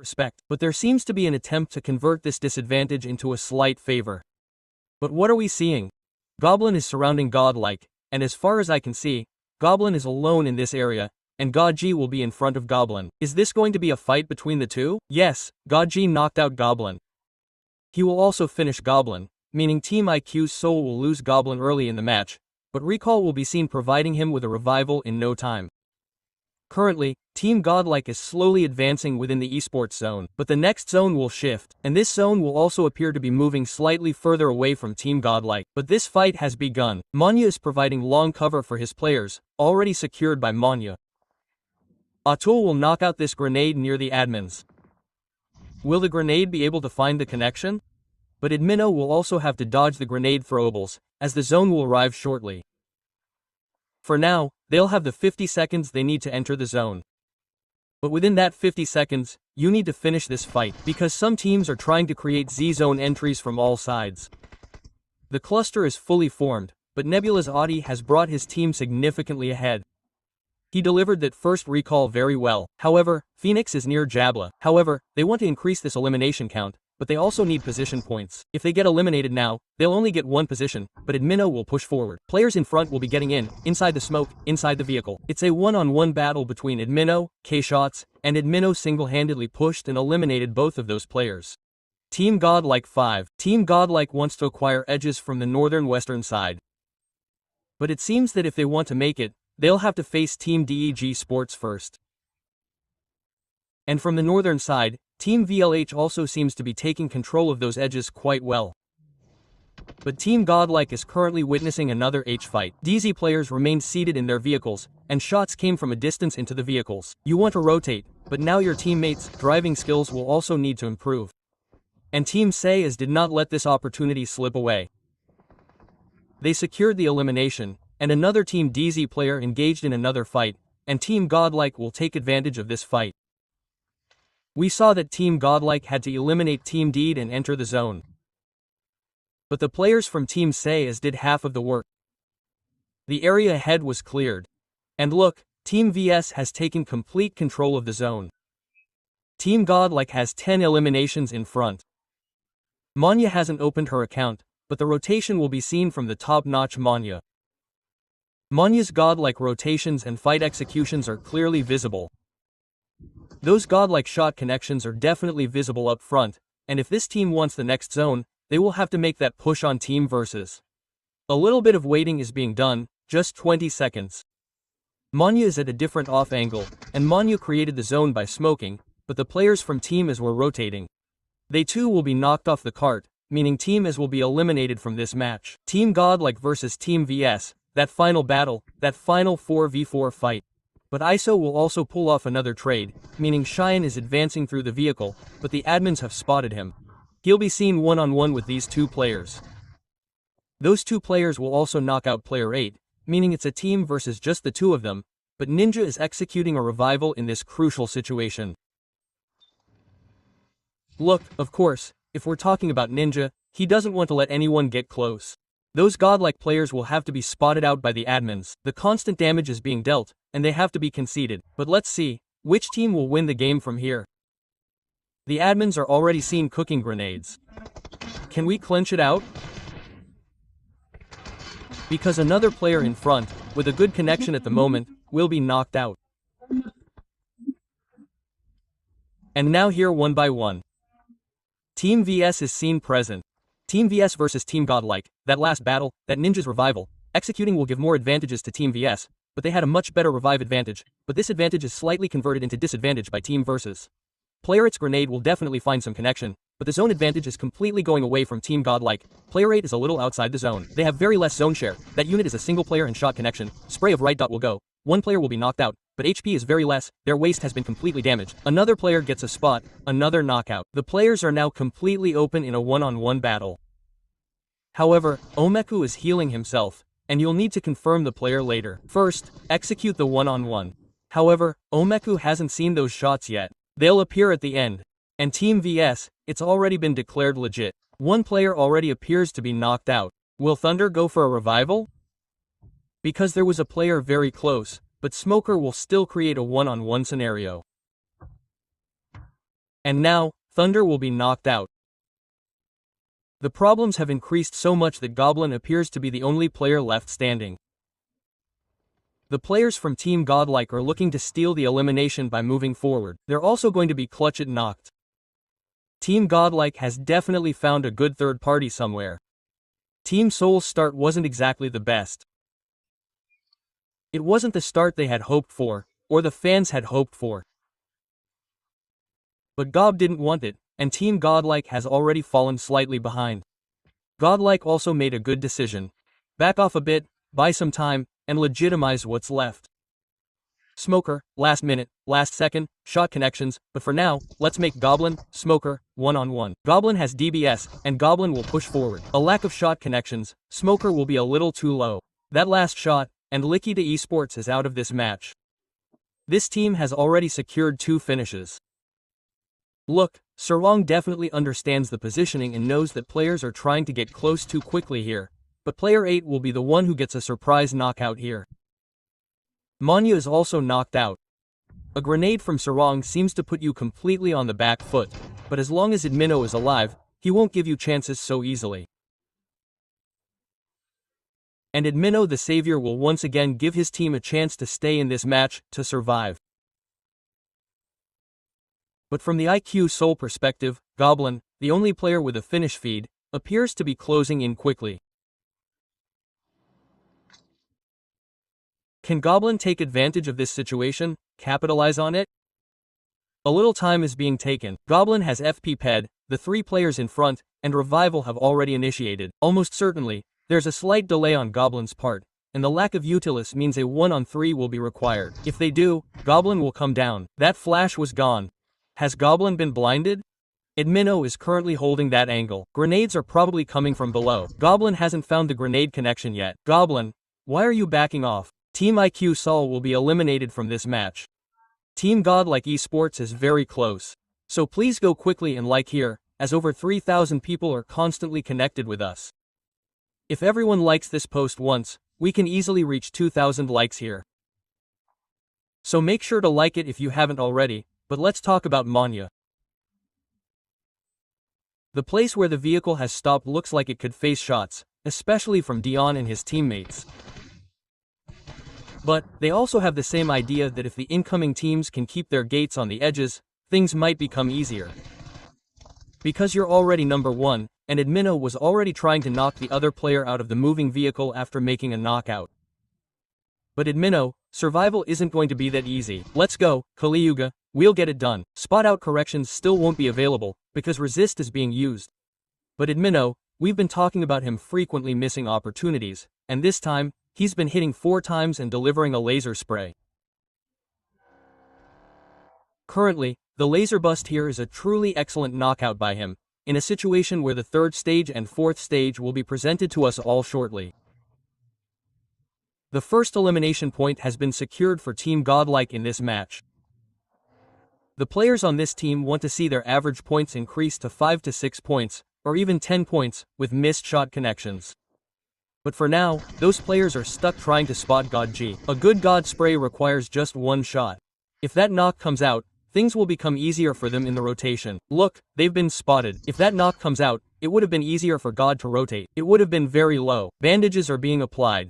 respect, but there seems to be an attempt to convert this disadvantage into a slight favor. But what are we seeing? Goblin is surrounding Godlike, and as far as I can see, Goblin is alone in this area, and GodG will be in front of Goblin. Is this going to be a fight between the two? Yes, GodG knocked out Goblin. He will also finish Goblin, meaning Team IQ's Soul will lose Goblin early in the match, but Recall will be seen providing him with a revival in no time. Currently, Team Godlike is slowly advancing within the esports zone, but the next zone will shift, and this zone will also appear to be moving slightly further away from Team Godlike. But this fight has begun. Manya is providing long cover for his players, already secured by Manya. Atul will knock out this grenade near the admins. Will the grenade be able to find the connection? But Admino will also have to dodge the grenade throwables, as the zone will arrive shortly. For now, they'll have the 50 seconds they need to enter the zone. But within that 50 seconds, you need to finish this fight, because some teams are trying to create Z-zone entries from all sides. The cluster is fully formed, but Nebula's Audi has brought his team significantly ahead. He delivered that first recall very well. However, Phoenix is near Jabla. However, they want to increase this elimination count, but they also need position points. If they get eliminated now, they'll only get one position, but Admino will push forward. Players in front will be getting in, inside the smoke, inside the vehicle. It's a one-on-one battle between Admino, K-Shots, and Admino single-handedly pushed and eliminated both of those players. Team Godlike 5. Team Godlike wants to acquire edges from the northern-western side. But it seems that if they want to make it, they'll have to face Team DEG Sports first. And from the northern side, Team VLH also seems to be taking control of those edges quite well. But Team Godlike is currently witnessing another H fight. DZ players remained seated in their vehicles, and shots came from a distance into the vehicles. You want to rotate, but now your teammates' driving skills will also need to improve. And Team Sayas did not let this opportunity slip away. They secured the elimination, and another Team DZ player engaged in another fight, and Team Godlike will take advantage of this fight. We saw that Team Godlike had to eliminate Team Deed and enter the zone. But the players from Team Sayas did half of the work. The area ahead was cleared. And look, Team VS has taken complete control of the zone. Team Godlike has 10 eliminations in front. Manya hasn't opened her account, but the rotation will be seen from the top-notch Manya. Manya's Godlike rotations and fight executions are clearly visible. Those Godlike shot connections are definitely visible up front, and if this team wants the next zone, they will have to make that push on Team Versus. A little bit of waiting is being done, just 20 seconds. Manya is at a different off angle, and Manya created the zone by smoking, but the players from Team As were rotating. They too will be knocked off the cart, meaning Team As will be eliminated from this match. Team Godlike versus Team VS, that final battle, that final 4v4 fight. But ISO will also pull off another trade, meaning Cheyenne is advancing through the vehicle, but the admins have spotted him. He'll be seen one-on-one with these two players. Those two players will also knock out player 8, meaning it's a team versus just the two of them, but Ninja is executing a revival in this crucial situation. Look, of course, if we're talking about Ninja, he doesn't want to let anyone get close. Those Godlike players will have to be spotted out by the admins. The constant damage is being dealt, and they have to be conceded. But let's see, which team will win the game from here? The admins are already seen cooking grenades. Can we clinch it out? Because another player in front, with a good connection at the moment, will be knocked out. And now here one by one. Team VS is seen present. Team VS versus Team Godlike, that last battle, that Ninja's revival, executing will give more advantages to Team VS, but they had a much better revive advantage, but this advantage is slightly converted into disadvantage by Team Versus. Player 8's grenade will definitely find some connection, but the zone advantage is completely going away from Team Godlike. Player 8 is a little outside the zone. They have very less zone share. That unit is a single player and shot connection. Spray of right dot will go. One player will be knocked out, but HP is very less, their waist has been completely damaged. Another player gets a spot, another knockout. The players are now completely open in a one-on-one battle. However, Omeku is healing himself, and you'll need to confirm the player later. First, execute the one-on-one. However, Omeku hasn't seen those shots yet. They'll appear at the end. And Team VS, it's already been declared legit. One player already appears to be knocked out. Will Thunder go for a revival? Because there was a player very close, but Smoker will still create a one-on-one scenario. And now, Thunder will be knocked out. The problems have increased so much that Goblin appears to be the only player left standing. The players from Team Godlike are looking to steal the elimination by moving forward. They're also going to be clutch at knocked. Team Godlike has definitely found a good third party somewhere. Team Soul's start wasn't exactly the best. It wasn't the start they had hoped for, or the fans had hoped for. But Gob didn't want it, and Team Godlike has already fallen slightly behind. Godlike also made a good decision. Back off a bit, buy some time, and legitimize what's left. Smoker, last minute, last second, shot connections, but for now, let's make Goblin, Smoker, one-on-one. Goblin has DBS, and Goblin will push forward. A lack of shot connections, Smoker will be a little too low. That last shot, and Likita Esports is out of this match. This team has already secured 2 finishes. Look, Sarong definitely understands the positioning and knows that players are trying to get close too quickly here, but player 8 will be the one who gets a surprise knockout here. Manya is also knocked out. A grenade from Sarong seems to put you completely on the back foot, but as long as Admino is alive, he won't give you chances so easily. And Admino the Savior will once again give his team a chance to stay in this match, to survive. But from the IQ Soul perspective, Goblin, the only player with a finish feed, appears to be closing in quickly. Can Goblin take advantage of this situation, capitalize on it? A little time is being taken. Goblin has FP Ped, the 3 players in front, and Revival have already initiated. Almost certainly, there's a slight delay on Goblin's part, and the lack of Utilis means a 1-on-3 will be required. If they do, Goblin will come down. That flash was gone. Has Goblin been blinded? Admino is currently holding that angle. Grenades are probably coming from below. Goblin hasn't found the grenade connection yet. Goblin, why are you backing off? Team IQ Sol will be eliminated from this match. Team Godlike Esports is very close. So please go quickly and like here, as over 3,000 people are constantly connected with us. If everyone likes this post once, we can easily reach 2,000 likes here. So make sure to like it if you haven't already, but let's talk about Manya. The place where the vehicle has stopped looks like it could face shots, especially from Dion and his teammates. But, they also have the same idea that if the incoming teams can keep their gates on the edges, things might become easier. Because you're already number 1, and Admino was already trying to knock the other player out of the moving vehicle after making a knockout. But Admino, survival isn't going to be that easy. Let's go, Kaliyuga, we'll get it done. Spot out corrections still won't be available, because resist is being used. But Admino, we've been talking about him frequently missing opportunities, and this time, he's been hitting 4 times and delivering a laser spray. Currently, the laser bust here is a truly excellent knockout by him, in a situation where the 3rd stage and 4th stage will be presented to us all shortly. The first elimination point has been secured for Team Godlike in this match. The players on this team want to see their average points increase to 5 to 6 points, or even 10 points, with missed shot connections. But for now, those players are stuck trying to spot God G. A good God spray requires just 1 shot. If that knock comes out, things will become easier for them in the rotation. Look, they've been spotted. If that knock comes out, it would have been easier for God to rotate. It would have been very low. Bandages are being applied.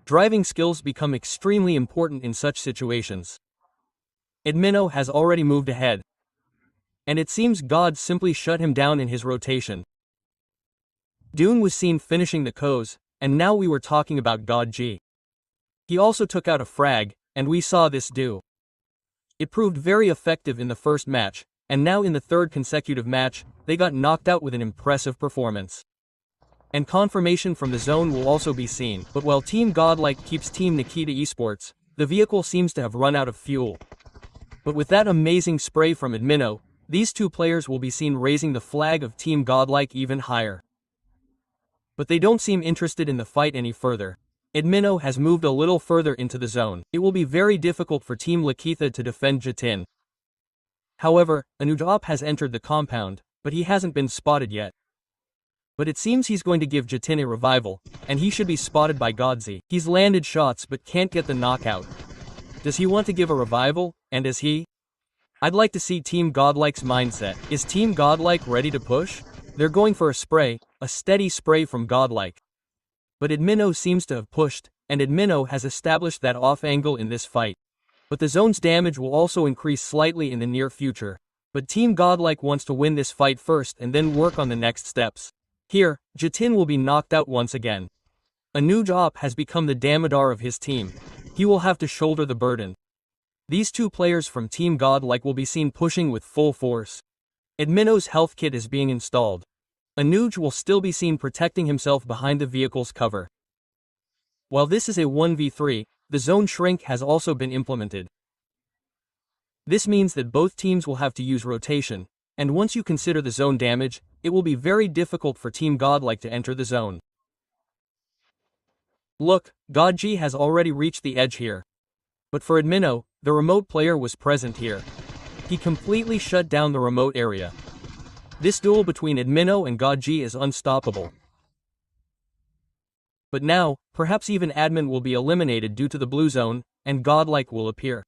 Driving skills become extremely important in such situations. Admino has already moved ahead. And it seems God simply shut him down in his rotation. Dune was seen finishing the Koz, and now we were talking about God G. He also took out a frag, and we saw this do. It proved very effective in the first match, and now in the 3rd consecutive match, they got knocked out with an impressive performance. And confirmation from the zone will also be seen, but while Team Godlike keeps Team Nikita Esports, the vehicle seems to have run out of fuel. But with that amazing spray from Admino, these 2 players will be seen raising the flag of Team Godlike even higher. But they don't seem interested in the fight any further. Admino has moved a little further into the zone. It will be very difficult for Team Lakitha to defend Jatin. However, Anudop has entered the compound, but he hasn't been spotted yet. But it seems he's going to give Jatin a revival, and he should be spotted by Godzi. He's landed shots but can't get the knockout. Does he want to give a revival, and is he? I'd like to see Team Godlike's mindset. Is Team Godlike ready to push? They're going for a spray, a steady spray from Godlike. But Admino seems to have pushed, and Admino has established that off angle in this fight. But the zone's damage will also increase slightly in the near future. But Team Godlike wants to win this fight first and then work on the next steps. Here, Jatin will be knocked out once again. Anuj Op has become the Damodar of his team. He will have to shoulder the burden. These two players from Team Godlike will be seen pushing with full force. Admino's health kit is being installed. Anuj will still be seen protecting himself behind the vehicle's cover. While this is a 1v3, the zone shrink has also been implemented. This means that both teams will have to use rotation, and once you consider the zone damage, it will be very difficult for Team Godlike to enter the zone. Look, GodG has already reached the edge here. But for Admino, the remote player was present here. He completely shut down the remote area. This duel between Admino and GodG is unstoppable. But now, perhaps even Admin will be eliminated due to the blue zone, and Godlike will appear.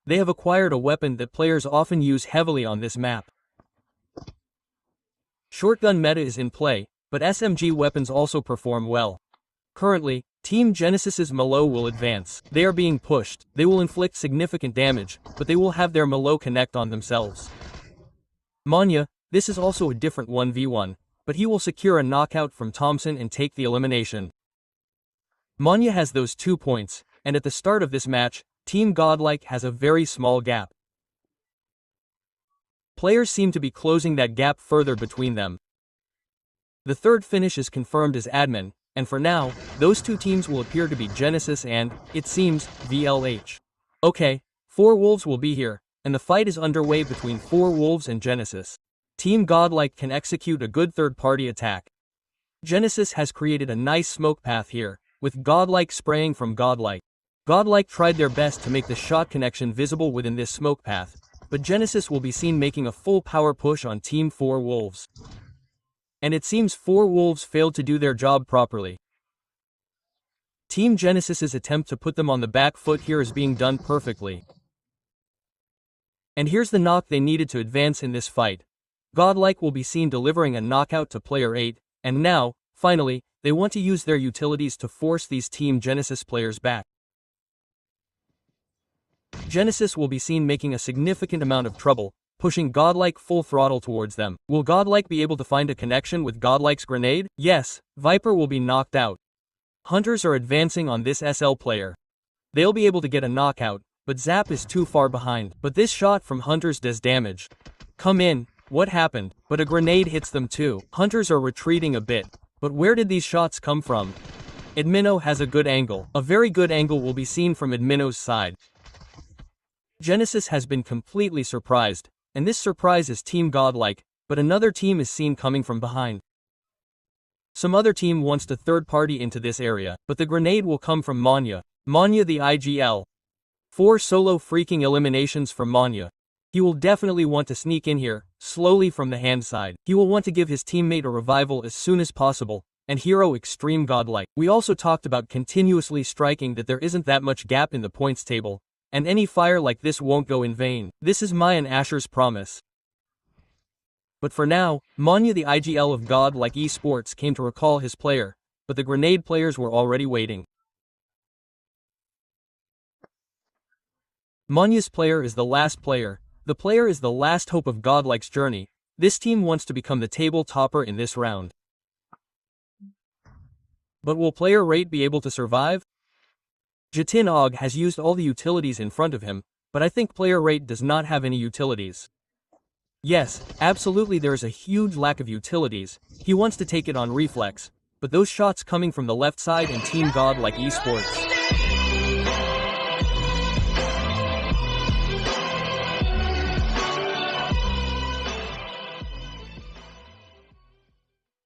They have acquired a weapon that players often use heavily on this map. Shotgun meta is in play, but SMG weapons also perform well. Currently, Team Genesis's Malo will advance. They are being pushed. They will inflict significant damage, but they will have their Malo connect on themselves. Manya, this is also a different 1v1, but he will secure a knockout from Thompson and take the elimination. Manya has those 2 points, and at the start of this match, Team Godlike has a very small gap. Players seem to be closing that gap further between them. The third finish is confirmed as Admin, and for now, those two teams will appear to be Genesis and, it seems, VLH. Okay, 4 Wolves will be here, and the fight is underway between 4 Wolves and Genesis. Team Godlike can execute a good third-party attack. Genesis has created a nice smoke path here, with Godlike spraying from Godlike. Godlike tried their best to make the shot connection visible within this smoke path, but Genesis will be seen making a full power push on Team 4 Wolves. And it seems 4 Wolves failed to do their job properly. Team Genesis's attempt to put them on the back foot here is being done perfectly. And here's the knock they needed to advance in this fight. Godlike will be seen delivering a knockout to player 8, and now, finally, they want to use their utilities to force these Team Genesis players back. Genesis will be seen making a significant amount of trouble, pushing Godlike full throttle towards them. Will Godlike be able to find a connection with Godlike's grenade? Yes, Viper will be knocked out. Hunters are advancing on this SL player. They'll be able to get a knockout, but Zap is too far behind. But this shot from Hunters does damage. Come in, what happened? But a grenade hits them too. Hunters are retreating a bit, but where did these shots come from? Admino has a good angle. A very good angle will be seen from Admino's side. Genesis has been completely surprised, and this surprise is Team Godlike, but another team is seen coming from behind. Some other team wants to third party into this area, but the grenade will come from Manya. Manya the IGL. 4 solo freaking eliminations from Manya. He will definitely want to sneak in here, slowly from the hand side. He will want to give his teammate a revival as soon as possible, and hero extreme Godlike. We also talked about continuously striking that there isn't that much gap in the points table, and any fire like this won't go in vain. This is Maya and Asher's promise. But for now, Manya the IGL of Godlike esports came to recall his player, but the grenade players were already waiting. Manya's player is the last player. The player is the last hope of Godlike's journey. This team wants to become the table topper in this round. But will player rate be able to survive? Jatin Og has used all the utilities in front of him, but I think player rate does not have any utilities. Yes, absolutely there is a huge lack of utilities. He wants to take it on reflex, but those shots coming from the left side and Team Godlike esports.